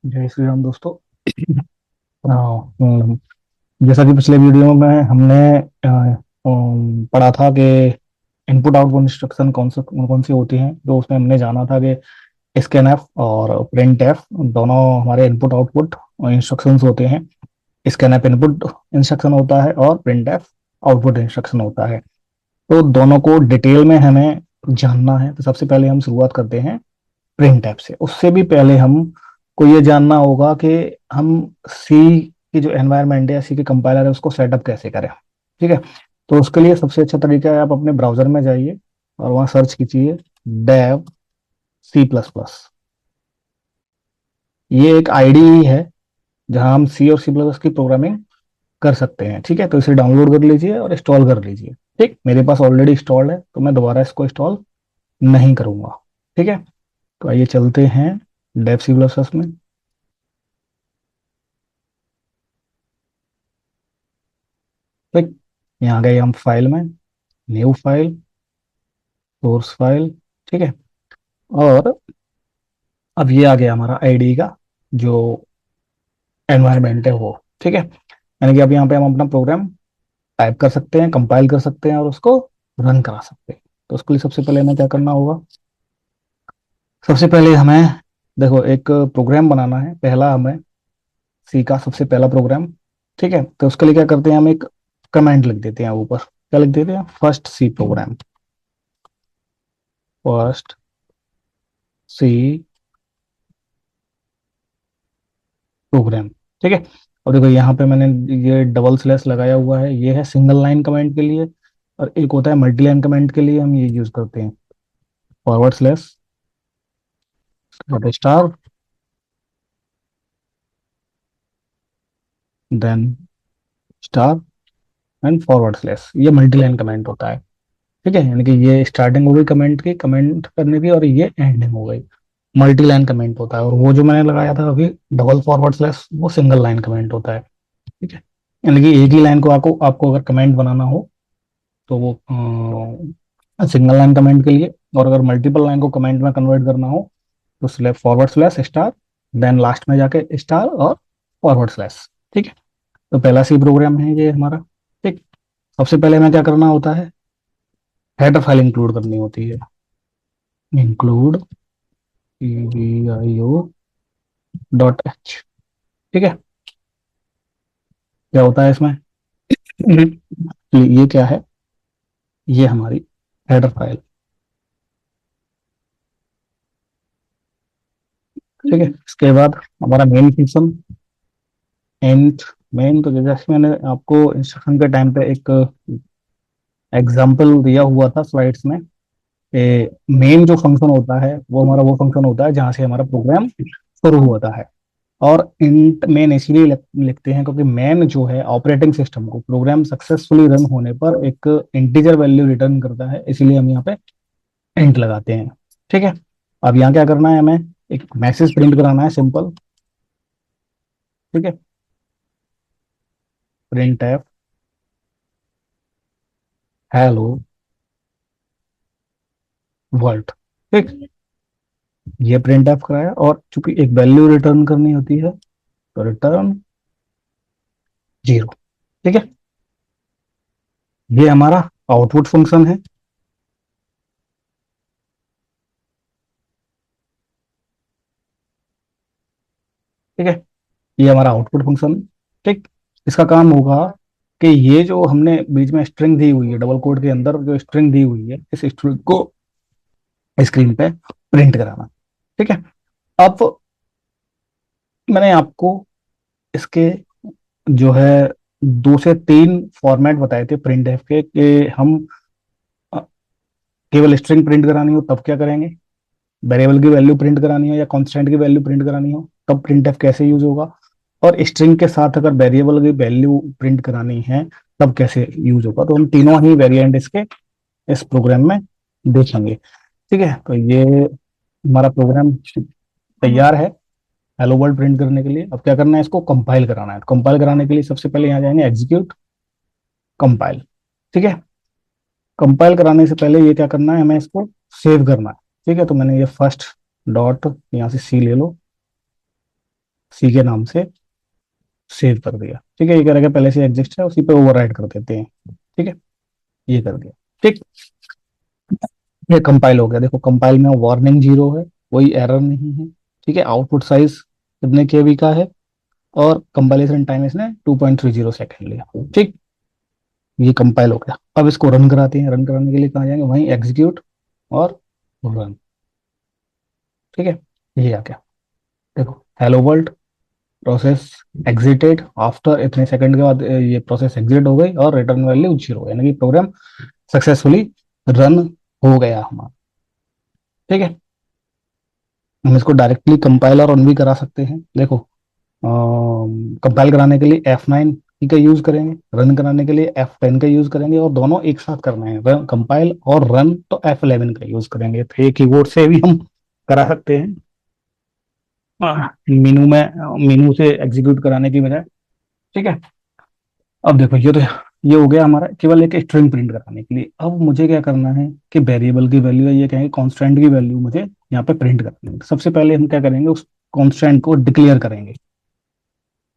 जय श्री राम दोस्तों। जैसा कि पिछले वीडियो में हमने पढ़ा था कि इनपुट आउटपुट इंस्ट्रक्शन कौन सी होती हैं, तो उसमें हमने जाना था कि स्कैनएफ और प्रिंट एफ दोनों हमारे इनपुट आउटपुट इंस्ट्रक्शंस होते हैं। स्कैनएफ इनपुट इंस्ट्रक्शन होता है और प्रिंट एफ आउटपुट इंस्ट्रक्शन होता है। तो दोनों को डिटेल में हमें जानना है, तो सबसे पहले हम शुरुआत करते हैं प्रिंट ऐप से। उससे भी पहले हम को ये जानना होगा कि हम सी की जो एनवायरनमेंट है, सी के कंपाइलर है, उसको सेटअप कैसे करें। ठीक है। तो उसके लिए सबसे अच्छा तरीका है, आप अपने ब्राउजर में जाइए और वहां सर्च कीजिए डेव सी प्लस प्लस। ये एक आईडी है जहां हम सी और सी प्लस प्लस की प्रोग्रामिंग कर सकते हैं। ठीक है, तो इसे डाउनलोड कर लीजिए और इंस्टॉल कर लीजिए। ठीक, मेरे पास ऑलरेडी इंस्टॉल्ड है तो मैं दोबारा इसको इंस्टॉल नहीं करूंगा। ठीक है, तो आइए चलते हैं डेव सी प्लस प्लस में। ठीक, यहाँ गए हम फाइल में, न्यू फाइल, सोर्स फाइल। ठीक है, और अब ये आ गया हमारा आईडी का जो एनवायरनमेंट है वो। ठीक है, यानी कि अब यहाँ पे हम अपना प्रोग्राम टाइप कर सकते हैं, कंपाइल कर सकते हैं और उसको रन करा सकते हैं। तो उसके लिए सबसे पहले हमें क्या करना होगा, सबसे पहले हमें देखो एक प्रोग्राम बनाना है, पहला हमें सी का सबसे पहला प्रोग्राम। ठीक है, तो उसके लिए क्या करते हैं, हम एक कमेंट लिख देते हैं ऊपर। क्या लिख देते हैं, first C program, first C program. ठीक है, और देखो यहाँ पे मैंने ये डबल स्लैश लगाया हुआ है, ये है सिंगल लाइन कमेंट के लिए, और एक होता है मल्टी लाइन कमेंट के लिए, हम ये यूज करते हैं forward slash dot star then star and forward slash. ये मल्टी लाइन कमेंट होता है। ठीक है, यानी कि ये स्टार्टिंग हो गई कमेंट की, कमेंट करने की, और ये एंडिंग हो गई। मल्टी लाइन कमेंट होता है, और वो जो मैंने लगाया था अभी डबल फॉरवर्ड स्लैश, वो सिंगल लाइन कमेंट होता है। ठीक है, यानी कि एक ही लाइन को आपको आपको अगर कमेंट बनाना हो तो वो सिंगल लाइन कमेंट के लिए, और अगर मल्टीपल लाइन को कमेंट में कन्वर्ट करना हो तो slash forward slash star then last में जाके स्टार और फॉरवर्ड स्लैश। ठीक है, तो पहला सी प्रोग्राम है ये हमारा। ठीक, सबसे पहले हमें क्या करना होता है, हेडर फाइल इंक्लूड करनी होती है। Include edio.h। ठीक है, क्या होता है इसमें ये क्या है, ये हमारी हेडर फाइल। ठीक है, इसके बाद हमारा मेन फंक्शन एंड मेन। तो जैसे मैंने आपको इंस्ट्रक्शन के टाइम पे एक एग्जांपल दिया हुआ था स्लाइड्स में, मेन जो फंक्शन होता है वो हमारा वो फंक्शन होता है जहां से हमारा प्रोग्राम शुरू होता है। और इंट मेन इसलिए लिखते हैं क्योंकि मेन जो है ऑपरेटिंग सिस्टम को प्रोग्राम सक्सेसफुली रन होने पर एक इंटीजर वैल्यू रिटर्न करता है, इसीलिए हम यहाँ पे इंट लगाते हैं। ठीक है, अब यहाँ क्या करना है, हमें एक मैसेज प्रिंट कराना है, सिंपल। ठीक है, प्रिंट एफ हेलो वर्ल्ड। ठीक, ये प्रिंट एफ कराया, और चूंकि एक वैल्यू रिटर्न करनी होती है तो रिटर्न 0। ठीक है, ये हमारा आउटपुट फंक्शन है। ठीक है, ये हमारा आउटपुट फंक्शन है। ठीक, इसका काम होगा कि ये जो हमने बीच में स्ट्रिंग दी हुई है, डबल कोड के अंदर जो स्ट्रिंग दी हुई है, इस स्ट्रिंग को स्क्रीन पे प्रिंट कराना। ठीक है, अब मैंने आपको इसके जो है 2 से 3 फॉर्मेट बताए थे प्रिंट एफ के, कि हम अ, केवल स्ट्रिंग प्रिंट करानी हो तब क्या करेंगे, वेरिएबल की वैल्यू प्रिंट करानी हो या कांस्टेंट की वैल्यू प्रिंट करानी हो तब प्रिंट एफ कैसे यूज होगा, और स्ट्रिंग के साथ अगर वेरिएबल की वैल्यू प्रिंट करानी है तब कैसे यूज होगा। तो हम तीनों ही वेरिएंट इसके इस प्रोग्राम में देखेंगे। ठीक है, तो ये हमारा प्रोग्राम तैयार है हेलो वर्ल्ड प्रिंट करने के लिए। अब क्या करना है, इसको कंपाइल कराना है। कंपाइल कराने के लिए सबसे पहले यहाँ जाएंगे एग्जीक्यूट कंपाइल। ठीक है, कंपाइल कराने से पहले ये क्या करना है, हमें इसको सेव करना है। ठीक है, तो मैंने ये फर्स्ट डॉट यहाँ से सी ले लो, सी के नाम से सेव कर दिया। ठीक है, ये करेगा पहले से एग्जिस्ट है, उसी पे ओवरराइड कर देते हैं। ठीक है, ये कर दिया। ठीक, ये कंपाइल हो गया। देखो कंपाइल में वार्निंग जीरो है, कोई एरर नहीं है। ठीक है, आउटपुट साइज कितने केबी का है, और कंपाइलेशन टाइम इसने 2.30 सेकेंड लिया। ठीक, ये कंपाइल हो गया। अब इसको रन कराते हैं। रन कराने के लिए कहाँ जाएंगे, वहीं एग्जीक्यूट और रन। ठीक है, ये आ गया। देखो, hello world process exerted after इतने सेकंड के बाद ये प्रोसेस एग्जिट हो गई और रिटर्न वैल्यू जीरो, यानी कि प्रोग्राम सक्सेसफुली रन हो गया हमारा। ठीक है, हम इसको डायरेक्टली कंपाइल और रन भी करा सकते हैं। देखो, कंपाइल कराने के लिए F9 की का यूज करेंगे, रन कराने के लिए F10 का यूज करेंगे, और दोनों एक साथ करना है, कंपाइल और रन तो F11 का यूज करेंगे। तो ये कीबोर्ड से भी हम करा सकते हैं, मेनू से एग्जीक्यूट कराने की बजाय। ठीक है, अब देखो, ये हो गया हमारा केवल एक स्ट्रिंग प्रिंट कराने के लिए। अब मुझे क्या करना है कि वेरिएबल की वैल्यू है, ये कहेंगे कांस्टेंट की वैल्यू मुझे यहाँ पे प्रिंट करनी है। सबसे पहले हम क्या करेंगे, उस कांस्टेंट को डिक्लेयर करेंगे।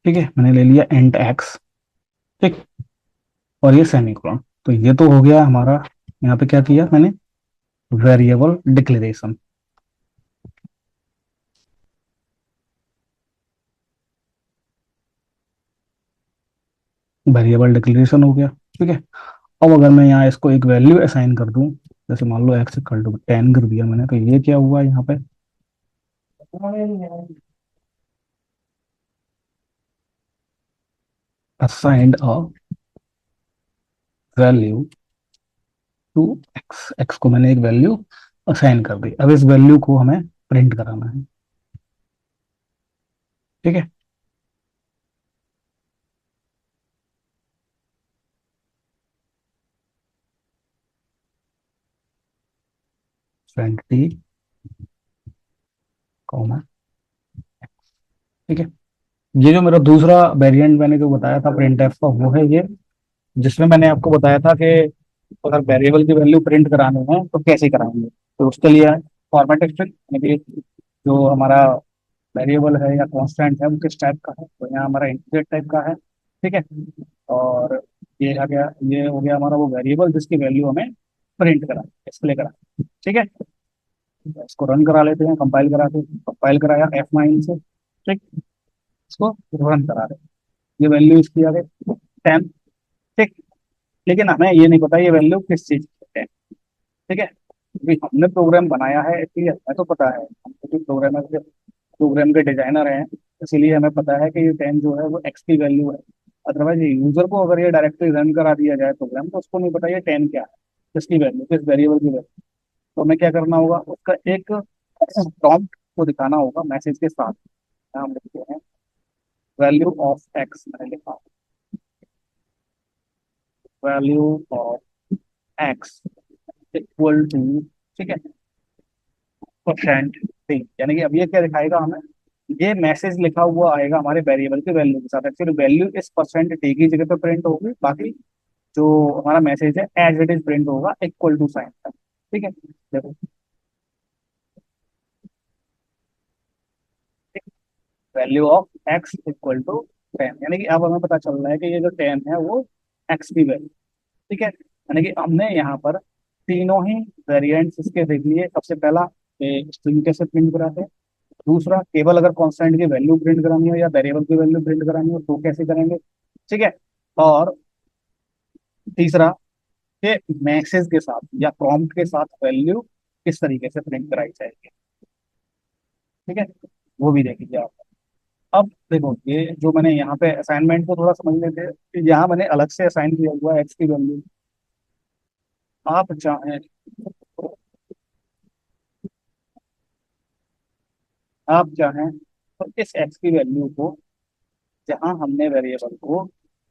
ठीक है, मैंने ले लिया इंट एक्स। ठीक, और ये सेमीकोलन। तो ये तो हो गया हमारा, यहाँ पे क्या किया मैंने, वेरिएबल डिक्लेरेशन। वेरिएबल डिक्लेरेशन हो गया। ठीक है, अब अगर मैं यहाँ इसको एक वैल्यू असाइन कर दूं, जैसे मान लो एक्स इक्वल टू 10 कर दिया मैंने, तो ये क्या हुआ यहाँ पे, assigned a value to X. X को मैंने एक वैल्यू असाइन कर दी। अब इस वैल्यू को हमें प्रिंट कराना है। ठीक है, 20 कॉमा। ठीक है, ये जो मेरा दूसरा वेरिएंट मैंने जो बताया था प्रिंट एफ का, वो है ये, जिसमें मैंने आपको बताया था कि अगर वेरिएबल की वैल्यू प्रिंट करानी है तो कैसे कराएंगे। तो उसके लिए फॉर्मेट स्ट्रिंग, यानी कि जो हमारा वेरिएबल है या कांस्टेंट है वो किस टाइप का है, तो यहाँ हमारा इंटीजर टाइप का है। ठीक है, और ये आ गया, ये हो गया हमारा वो वेरिएबल जिसकी वैल्यू हमें प्रिंट करा, डिस्प्ले करा। ठीक है, इसको रन करा लेते हैं, कंपाइल कराते हैं। कंपाइल कराया F9 से। ठीक, इसको रन करा रहे हैं। ये वैल्यू इसकी आ गई 10। ठीक, लेकिन हमें ये नहीं पता ये वैल्यू किस चीज की है। ठीक है, क्योंकि हमने प्रोग्राम बनाया है इसलिए हमें तो पता है, हम क्योंकि प्रोग्राम के डिजाइनर हैं, इसीलिए हमें पता है कि ये 10 जो है वो एक्स की वैल्यू है। अदरवाइज यूजर को अगर ये डायरेक्टली रन करा दिया जाए प्रोग्राम, तो उसको नहीं पता ये 10 क्या है, किसकी वैल्यू, किस वेरिएबल की वैल्यू। तो हमें क्या करना होगा, उसका एक प्रॉम्प्ट को दिखाना होगा मैसेज के साथ। यहाँ हम लिखते हैं वैल्यू ऑफ एक्स, मैंने लिखा value of X equal to, ठीक है, परसेंट टी। यानी कि अब ये क्या दिखाएगा हमें, ये मैसेज लिखा हुआ आएगा हमारे वेरिएबल के वैल्यू के साथ। एक्चुअली वैल्यू इस परसेंट टी की जगह पे प्रिंट होगी, बाकी जो हमारा मैसेज है एज इट इज प्रिंट होगा इक्वल टू साइन का। ठीक है, देखो, value of X equal to 10, यानी कि अब हमें पता चल रहा है कि ये जो 10 है वो एक्स की वैल्यू। ठीक है, यानी कि हमने यहाँ पर तीनों ही वेरिएंट्स इसके देख लिए। सबसे पहला स्ट्रिंग कैसे प्रिंट कराते हैं, दूसरा केवल अगर कांस्टेंट की वैल्यू प्रिंट करानी हो या वेरिएबल की वैल्यू प्रिंट करानी हो तो कैसे करेंगे। ठीक है, और तीसरा कि मैसेज के साथ या प्रॉम्प्ट के साथ वैल्यू किस तरीके से प्रिंट कराई जाएगी। ठीक है, वो भी देख लीजिए आप। अब देखो, ये जो मैंने यहाँ पे असाइनमेंट को थोड़ा समझ लेते हैं कि यहाँ मैंने अलग से असाइन किया हुआ है एक्स की वैल्यू। आप चाहें आप चाहें तो इस एक्स की वैल्यू को जहां हमने वेरिएबल को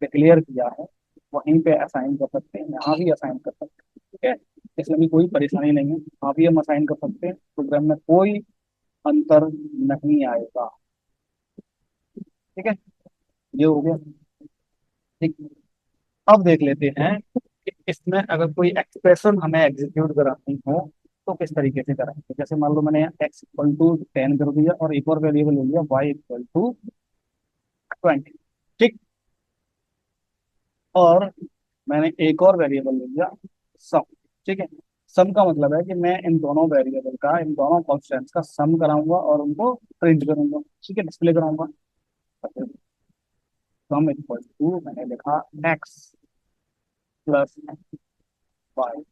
डिक्लेयर किया है वहीं पे असाइन कर सकते हैं, यहाँ भी असाइन कर सकते हैं। ठीक है, इसमें भी कोई परेशानी नहीं है, यहाँ भी हम असाइन कर सकते हैं, प्रोग्राम में कोई अंतर नहीं आएगा। ठीक है, ये हो गया। ठीक, अब देख लेते हैं कि इसमें अगर कोई एक्सप्रेशन हमें एग्जीक्यूट करानी हो तो किस तरीके से कराएंगे। जैसे मान लो मैंने एक्स इक्वल टू 10 कर दिया और एक और वेरिएबल ले लिया वाई इक्वल टू 20। ठीक। और मैंने एक और वेरिएबल ले लिया, सम। ठीक है। सम का मतलब है कि मैं इन दोनों वेरिएबल का, इन दोनों कॉन्स्टेंट्स का सम कराऊंगा और उनको प्रिंट करूंगा। ठीक है, डिस्प्ले कराऊंगा। सम इक्वल टू, मैंने लिखा एक्स प्लस वाई।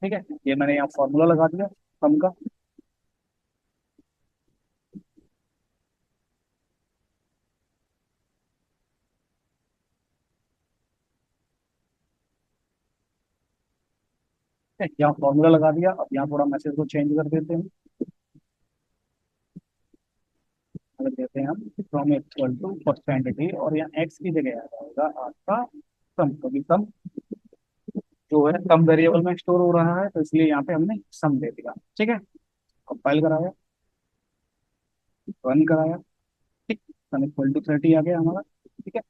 ठीक है, ये मैंने यहाँ फॉर्मूला लगा दिया सम का। ठीक है, यहाँ फॉर्मूला लगा दिया। अब यहाँ थोड़ा मैसेज को चेंज कर देते हैं। अगर देते हैं हम from equal two percent D, और यहाँ एक्स की जगह आ जाएगा आपका सम, क्योंकि सम जो है सम वेरिएबल में स्टोर हो रहा है, तो इसलिए यहाँ पे हमने सम दे दिया। ठीक है, कंपाइल कराया, रन कराया। ठीक, सम इक्वल टू 30 आ गया हमारा। ठीक है,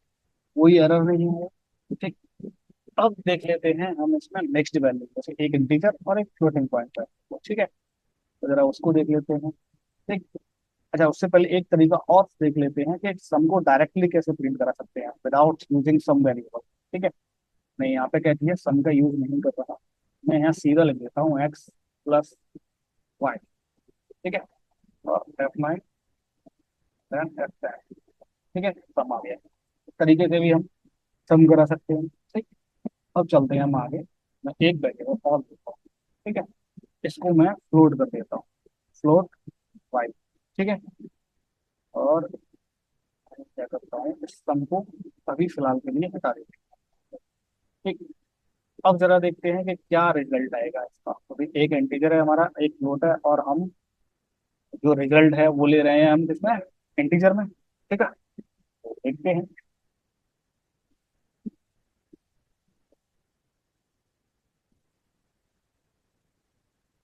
कोई एरर नहीं है। ठीक। अब देख लेते हैं हम इसमें नेक्स्ट वैल्यू, जैसे एक इंटीजर और एक फ्लोटिंग पॉइंट है। ठीक है, तो जरा उसको देख लेते हैं। ठीक। अच्छा, उससे पहले एक तरीका और देख लेते हैं कि सम को डायरेक्टली कैसे प्रिंट करा सकते हैं विदाउट यूजिंग सम वेरिएबल। ठीक है, मैं यहाँ पे कहती है सम का यूज नहीं कर रहा, मैं यहाँ सीधा लिख देता हूँ एक्स प्लस वाई। ठीक है, और F9 देन F10। ठीक है, सम आ गया। इस तरीके से भी हम सम करा सकते हैं। ठीक। अब चलते हैं हम आगे। मैं एक वेरिएबल और देता हूँ। ठीक है, इसको मैं फ्लोट कर देता हूँ, फ्लोट वाई। ठीक है, और मैं क्या करता हूँ, इस सम को अभी फिलहाल के लिए हटा देता हूँ। ठीक। अब जरा देखते हैं कि क्या रिजल्ट आएगा इसका। तो भाई एक इंटीजर है हमारा, एक फ्लोट है, और हम जो रिजल्ट है वो ले रहे हैं हम किसमें, इंटीजर में। ठीक है, तो देखते हैं।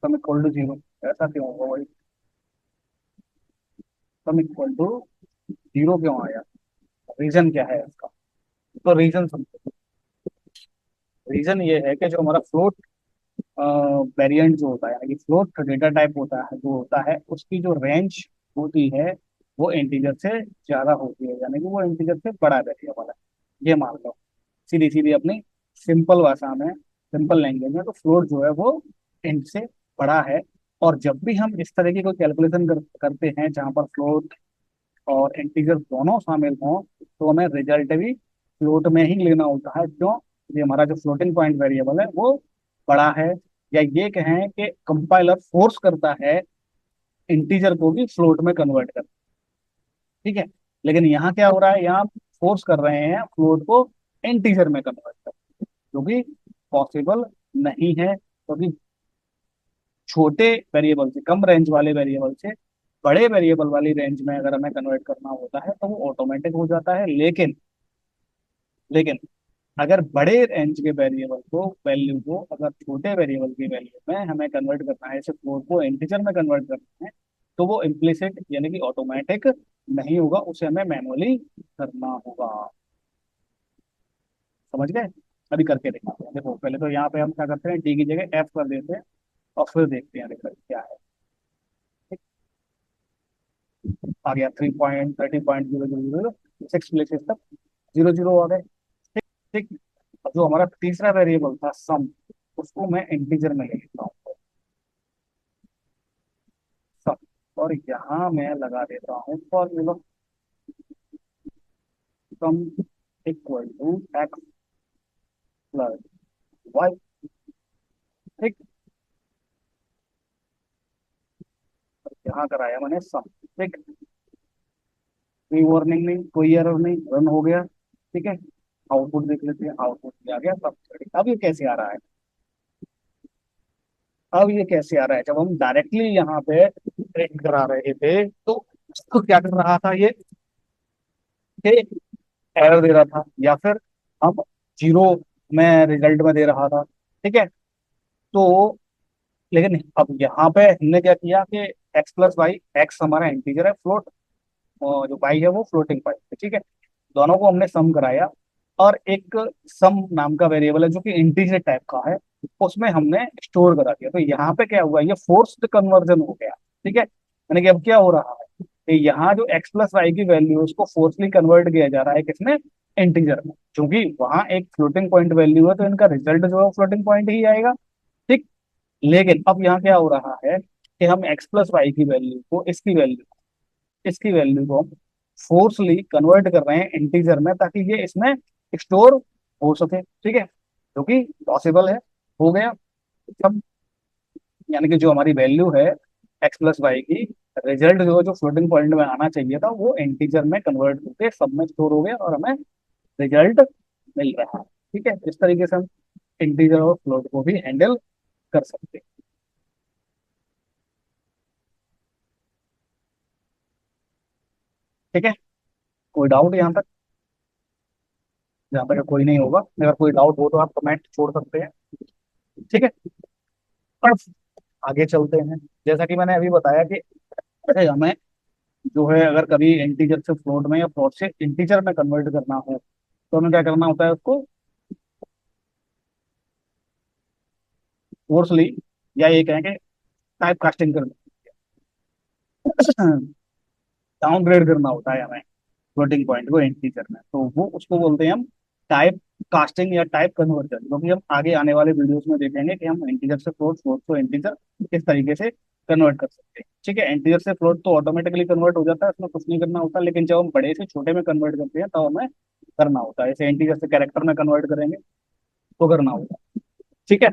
सम इक्वल टू जीरो, ऐसा क्यों होगा भाई? सम इक्वल टू जीरो क्यों आया? रीजन क्या है इसका? तो रीजन समझो। रीजन ये है कि जो हमारा फ्लोट वेरिएंट जो होता है, यानी कि फ्लोट डेटा टाइप होता है, जो होता है उसकी जो रेंज होती है वो इंटीजर से ज्यादा होती है, यानी कि वो इंटीजर से बड़ा वेरिएबल है। ये मान लो सीधी सीधी अपनी सिंपल भाषा में, सिंपल लैंग्वेज में, तो फ्लोट जो है वो इंट से बड़ा है। और जब भी हम इस तरह की कोई कैलकुलेशन करते हैं जहाँ पर फ्लोट और इंटीजर दोनों शामिल हों, तो हमें रिजल्ट भी फ्लोट में ही लेना होता है। क्यों? ये हमारा जो फ्लोटिंग पॉइंट वेरिएबल है वो बड़ा है, या ये कहें कि कंपाइलर फोर्स करता है इंटीजर को भी फ्लोट में कन्वर्ट कर। ठीक है, लेकिन यहाँ क्या हो रहा है, यहाँ फोर्स कर रहे हैं फ्लोट को इंटीजर में कन्वर्ट कर, जो कि पॉसिबल नहीं है, क्योंकि छोटे वेरिएबल से, कम रेंज वाले वेरिएबल से बड़े वेरिएबल वाली रेंज में अगर हमें कन्वर्ट करना होता है तो वो ऑटोमेटिक हो जाता है। लेकिन अगर बड़े रेंज के वेरिएबल को, वैल्यू को अगर छोटे वेरिएबल की वैल्यू में हमें कन्वर्ट करना है, जैसे फ्लोट को इंटीजर में कन्वर्ट करना है, तो वो इम्प्लिसिट यानी कि ऑटोमेटिक नहीं होगा, उसे हमें मैनुअली करना होगा। समझ गए? अभी करके दिखाते हैं। देखो, पहले तो यहाँ पे हम क्या करते हैं, डी की जगह एफ कर देते हैं, और फिर देखते हैं रिजल्ट क्या है। आ गया 3.30.000 6 प्लेसेस तक, 0 0 आ गए। ठीक। ठीक। अब जो हमारा तीसरा वेरिएबल था सम, उसको मैं इंटीजर में ले लेता हूँ, सम। और यहाँ मैं लगा देता हूँ formula, sum equal to X plus Y. ठीक। यहाँ कराया मैंने सम। ठीक, कोई वार्निंग नहीं, कोई एरर नहीं, रन हो गया। ठीक है, आउटपुट देख लेते हैं। आउटपुट आ गया सब। अब ये कैसे आ रहा है? अब ये कैसे आ रहा है, जब हम डायरेक्टली यहाँ पे प्रिंट करा रहे थे तो क्या कर रहा था ये, कि एरर दे रहा था, या फिर हम जीरो में रिजल्ट में दे रहा था। ठीक है, तो लेकिन अब यहाँ पे हमने क्या किया कि एक्स प्लस वाई, एक्स हमारा इंटीजर है, फ्लोट, और जो वाई है वो फ्लोटिंग पॉइंट है। ठीक है, दोनों को हमने सम कराया, और एक सम नाम का वेरिएबल है जो कि इंटीजर टाइप का है, उसमें हमने स्टोर करा दिया। तो यहाँ पे क्या हुआ, ये फोर्स्ड कन्वर्जन हो गया। ठीक है, यानी कि अब क्या हो रहा है, कि यहाँ जो एक्स प्लस वाई की वैल्यू है उसको फोर्सली कन्वर्ट किया जा रहा है किसमें, इंटीजर में, क्योंकि वहां एक फ्लोटिंग पॉइंट वैल्यू है तो इनका रिजल्ट जो है फ्लोटिंग पॉइंट ही आएगा। ठीक। लेकिन अब यहाँ क्या हो रहा है कि हम एक्स प्लस वाई की वैल्यू को इसकी वैल्यू को हम फोर्सली कन्वर्ट कर रहे हैं इंटीजर में ताकि ये इसमें स्टोर हो सके। ठीक है, जो कि पॉसिबल है। हो गया सब, यानी कि जो हमारी वैल्यू है एक्स प्लस वाई की, रिजल्ट जो है जो फ्लोटिंग पॉइंट में आना चाहिए था वो इंटीजर में कन्वर्ट होकर सब में स्टोर हो गया और हमें रिजल्ट मिल रहा है। ठीक है, इस तरीके से हम इंटीजर और फ्लोट को भी हैंडल कर सकते हैं। ठीक है, कोई डाउट यहाँ तक? यहाँ तक कोई नहीं होगा, अगर कोई डाउट हो तो आप कमेंट छोड़ सकते हैं। ठीक है, अब आगे चलते हैं। जैसा कि मैंने अभी बताया कि हमें जो है अगर कभी इंटीजर से फ्लोट में या फ्लोट से इंटीजर में कन्वर्ट करना हो तो हमें क्या करना होता है, उसको फोर्सली, या ये कहें कि टाइप कास्टिंग करना, डाउनग्रेड करना होता है हमें फ्लोटिंग पॉइंट को इंटीजर में, तो वो उसको बोलते हैं हम टाइप कास्टिंग या टाइप कन्वर्जन, क्योंकि हम आगे आने वाले वीडियोस में देखेंगे कि हम इंटीजर से फ्लोट, फ्लोट को इंटीजर किस तरीके से कन्वर्ट कर सकते हैं। ठीक है, इंटीजर से फ्लोट तो ऑटोमेटिकली कन्वर्ट हो जाता है, उसमें कुछ नहीं करना होता, लेकिन जब हम बड़े से छोटे में कन्वर्ट करते हैं तब हमें करना होता है। जैसे इंटीजर से कैरेक्टर में कन्वर्ट करेंगे तो करना होगा। ठीक है,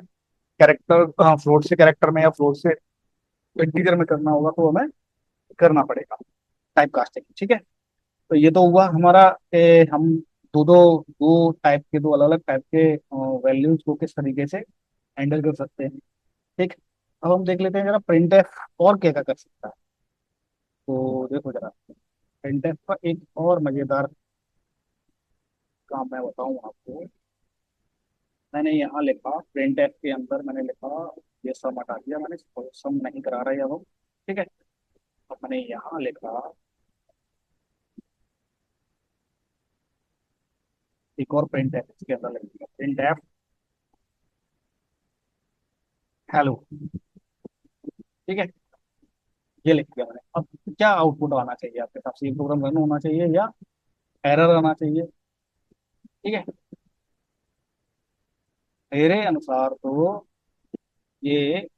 कैरेक्टर, हाँ, फ्लोट से कैरेक्टर में या फ्लोट से इंटीजर में करना होगा तो हमें करना पड़ेगा टाइप कास्टिंग। ठीक है, तो ये तो हुआ हमारा हम दो दो दो टाइप के, दो अलग अलग टाइप के वैल्यूज को किस तरीके से हैंडल कर सकते हैं। ठीक। अब हम देख लेते हैं जरा प्रिंट एफ और क्या क्या कर सकता है। तो देखो जरा, प्रिंट एफ का एक और मजेदार काम मैं बताऊं आपको। मैंने यहाँ लिखा प्रिंट एफ के अंदर, मैंने लिखा, ये सम हटा दिया मैंने, सम नहीं करा रहा है अब। ठीक है, अब मैंने यहाँ लिखा एक और प्रिंट एफ, इसके अंदर लिख दिया प्रिंट एफ हेलो। ठीक है, ये लिख दिया मैंने। अब क्या आउटपुट आना चाहिए आपके हिसाब से, ये प्रोग्राम रन होना चाहिए या एरर आना चाहिए? ठीक है, मेरे अनुसार तो ये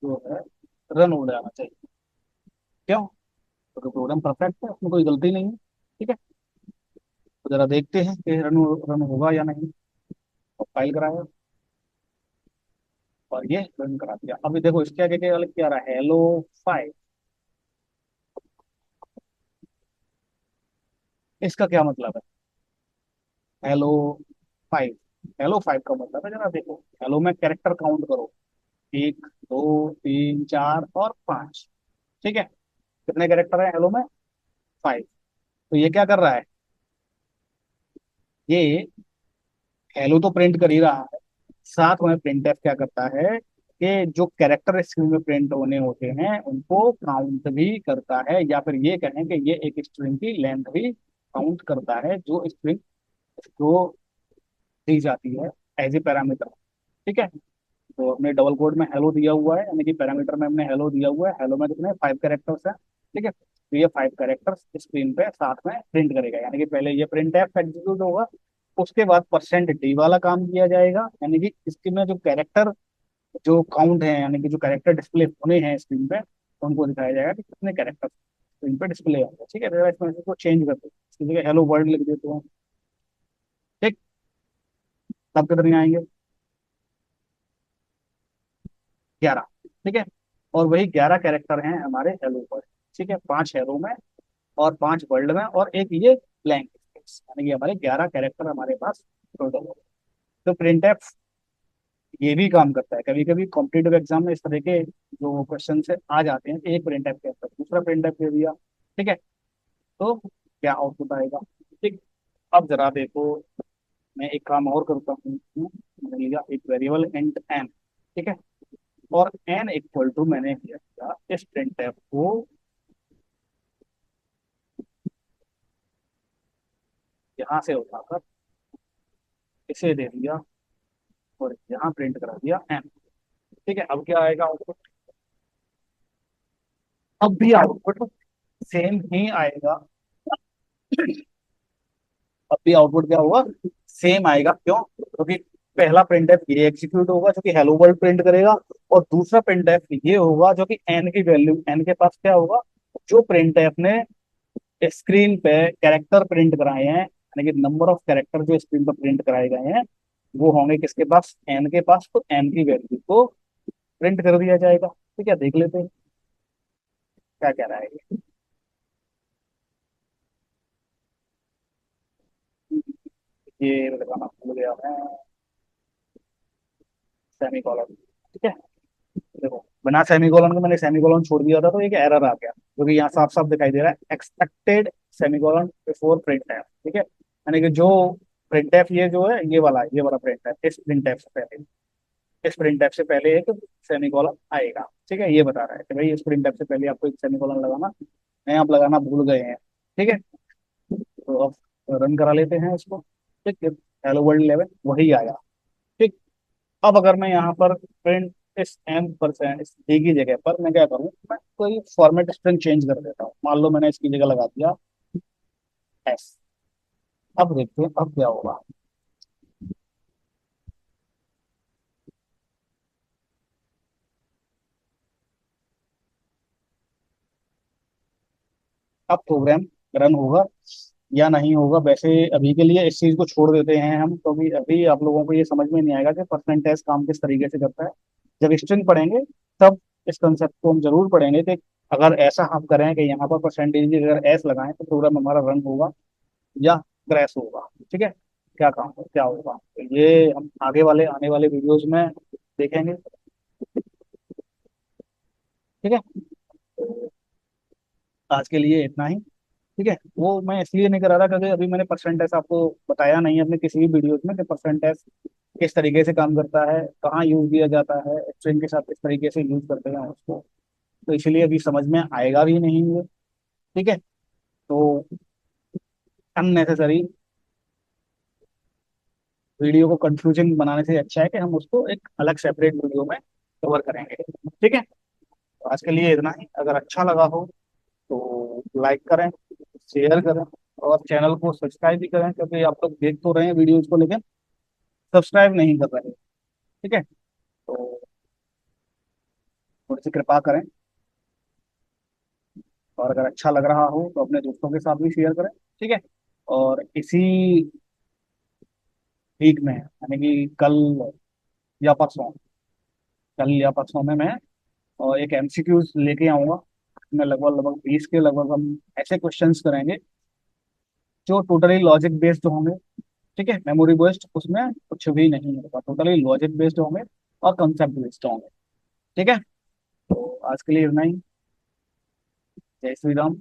जो है रन हो जाना चाहिए। क्यों? क्योंकि प्रोग्राम परफेक्ट है, उसमें कोई गलती नहीं है। ठीक है, तो जरा देखते हैं कि रन रन होगा या नहीं। और फाइल कराया और ये रन करा दिया। अभी देखो इसके आगे क्या क्या आ रहा है, हेलो फाइल। इसका क्या मतलब है, हेलो फाइव? हेलो फाइव का मतलब है, जरा देखो, हेलो में कैरेक्टर काउंट करो, एक, दो, तीन, चार और पांच। ठीक है, कितने कैरेक्टर है हेलो में? फाइव। तो ये क्या कर रहा है, ये हेलो तो प्रिंट कर ही रहा है, साथ में प्रिंट एफ क्या करता है कि जो कैरेक्टर स्क्रीन में प्रिंट होने होते हैं उनको काउंट भी करता है, या फिर ये कहें कि ये एक स्ट्रिंग की लेंथ भी काउंट करता है जो स्ट्रिंग जो दी जाती है एज ए पैरामीटर। ठीक है, तो हमने डबल कोड में हेलो दिया हुआ है, यानी कि पैरामीटर में हमने हेलो दिया हुआ है, हेलो में कितने, फाइव कैरेक्टर्स है। ठीक है, तो ये फाइव कैरेक्टर्स स्क्रीन पे साथ में प्रिंट करेगा, यानी कि पहले ये प्रिंट एफ एग्जीक्यूट होगा, उसके बाद परसेंट डी वाला काम किया जाएगा, यानी कि इसके में जो कैरेक्टर जो काउंट है, यानी कि जो कैरेक्टर डिस्प्ले होने हैं स्क्रीन पे, उनको दिखाया जाएगा कि कितने कैरेक्टर स्क्रीन पे डिस्प्ले होंगे। ठीक है, तो इसमें इसको चेंज कर दो, इसकी जगह हेलो वर्ल्ड लिख देते हो। ठीक, तब कितने आएंगे, 11। ठीक है, और वही 11 कैरेक्टर हैं हमारे हेलो वर्ल्ड। ठीक है, पांच हेलो में और पांच वर्ल्ड में और एक ये ब्लैंक स्पेस, यानी कि हमारे 11 कैरेक्टर हमारे पास टोटल हो गए। तो प्रिंट एफ ये भी काम करता है, कभी कभी कॉम्पिटेटिव एग्जाम में इस तरह के जो क्वेश्चन से आ जाते हैं कि एक प्रिंट एफ के अंदर दूसरा प्रिंट एफ दे दिया। ठीक है, तो क्या आउटपुट आएगा। ठीक, अब जरा देखो, मैं एक काम और करता हूँ, मैंने लिया एक वेरिएबल इंट एन। ठीक है, और एन इक्वल टू मैंने किया इस प्रिंट एफ को यहाँ से उठाकर इसे दे दिया और यहाँ प्रिंट करा दिया एन। ठीक है, अब क्या आएगा आउटपुट, अब भी आउटपुट सेम ही आएगा। अब भी आउटपुट क्या होगा, सेम आएगा। क्यों? क्योंकि पहला प्रिंट एफ ये एग्जीक्यूट होगा जो कि हेलो वर्ल्ड प्रिंट करेगा, और दूसरा प्रिंट एफ ये होगा जो कि एन की वैल्यू, एन के पास क्या होगा, जो प्रिंट एफ ने स्क्रीन पे कैरेक्टर प्रिंट कराए हैं, यानी कि नंबर ऑफ कैरेक्टर जो स्क्रीन पर प्रिंट कराए गए हैं, वो होंगे किसके पास, एन के पास। तो एन की वैल्यू को प्रिंट कर दिया जाएगा। तो क्या देख लेते हैं क्या कह रहा है ये लगाना भूल गया मैं, सेमी कॉलन। ठीक है, देखो बिना सेमीकोलन के मैंने सेमीकोलन छोड़ दिया था तो एक एरर आ गया, क्योंकि यहाँ साफ साफ दिखाई दे रहा है expected semicolon before print F. ठीक है, यानी कि जो प्रिंट एफ ये जो है, ये वाला प्रिंट एफ, इस प्रिंट एफ से पहले, इस प्रिंट एफ से पहले एक सेमीकोलन आएगा। ठीक है, ये बता रहा है कि भाई इस प्रिंट एफ से पहले आपको एक सेमीकोलन लगाना है, आप लगाना भूल गए हैं। ठीक है, तो अब रन करा लेते हैं इसको। ठीक है, हेलो वर्ल्ड 11 वही आया। ठीक, अब अगर मैं यहाँ पर प्रिंट इस एम परसेंट इस डी की जगह पर मैं क्या करूँ, मैं कोई फॉर्मेट स्ट्रिंग चेंज कर देता हूँ। मान लो मैंने इसकी जगह लगा दिया एस। अब देखते हैं अब क्या होगा। अब प्रोग्राम रन होगा या नहीं होगा। वैसे अभी के लिए इस चीज को छोड़ देते हैं हम, क्योंकि अभी आप लोगों को ये समझ में नहीं आएगा कि परसेंटेज काम किस तरीके से करता है। जब स्ट्रिंग पढ़ेंगे तब इस कंसेप्ट को हम जरूर पढ़ेंगे कि अगर ऐसा हम करें कि यहाँ पर परसेंटेज अगर एस लगाएं तो प्रोग्राम हमारा रन होगा या क्रैश होगा। ठीक है, क्या काम क्या होगा, तो ये हम आगे वाले आने वाले वीडियोस में देखेंगे। ठीक है, तो आज के लिए इतना ही। ठीक है, वो मैं इसलिए नहीं करा रहा क्योंकि अभी मैंने परसेंटेज आपको बताया नहीं अपने किसी भी वीडियोस में कि परसेंटेज किस तरीके से काम करता है, कहाँ यूज किया जाता है, स्ट्रिंग के साथ किस तरीके से यूज करते हैं उसको। तो इसलिए अभी समझ में आएगा भी नहीं ये। ठीक है, तो अननेसेसरी वीडियो को कंफ्यूजिंग बनाने से अच्छा है कि हम उसको एक अलग सेपरेट वीडियो में कवर करेंगे। ठीक है, तो आज के लिए इतना ही। अगर अच्छा लगा हो तो लाइक करें, शेयर करें, और चैनल को सब्सक्राइब भी करें, क्योंकि आप लोग देख तो रहे हैं वीडियोज को लेकिन सब्सक्राइब नहीं कर रहे हैं। ठीक है, तो थोड़ी सी कृपा करें, और अगर अच्छा लग रहा हो तो अपने दोस्तों के साथ भी शेयर करें। ठीक है, और इसी वीक में यानी कि या परसों कल या परसों में मैं एक एमसीक्यूज लेके आऊंगा। मैं लगभग लगभग 20 के लगभग हम ऐसे क्वेश्चंस करेंगे जो टोटली लॉजिक बेस्ड होंगे। ठीक है, मेमोरी बेस्ड उसमें कुछ भी नहीं होगा, टोटली लॉजिक बेस्ड होंगे और कंसेप्ट बेस्ड होंगे। ठीक है, तो आज के लिए इतना ही। जय श्री राम।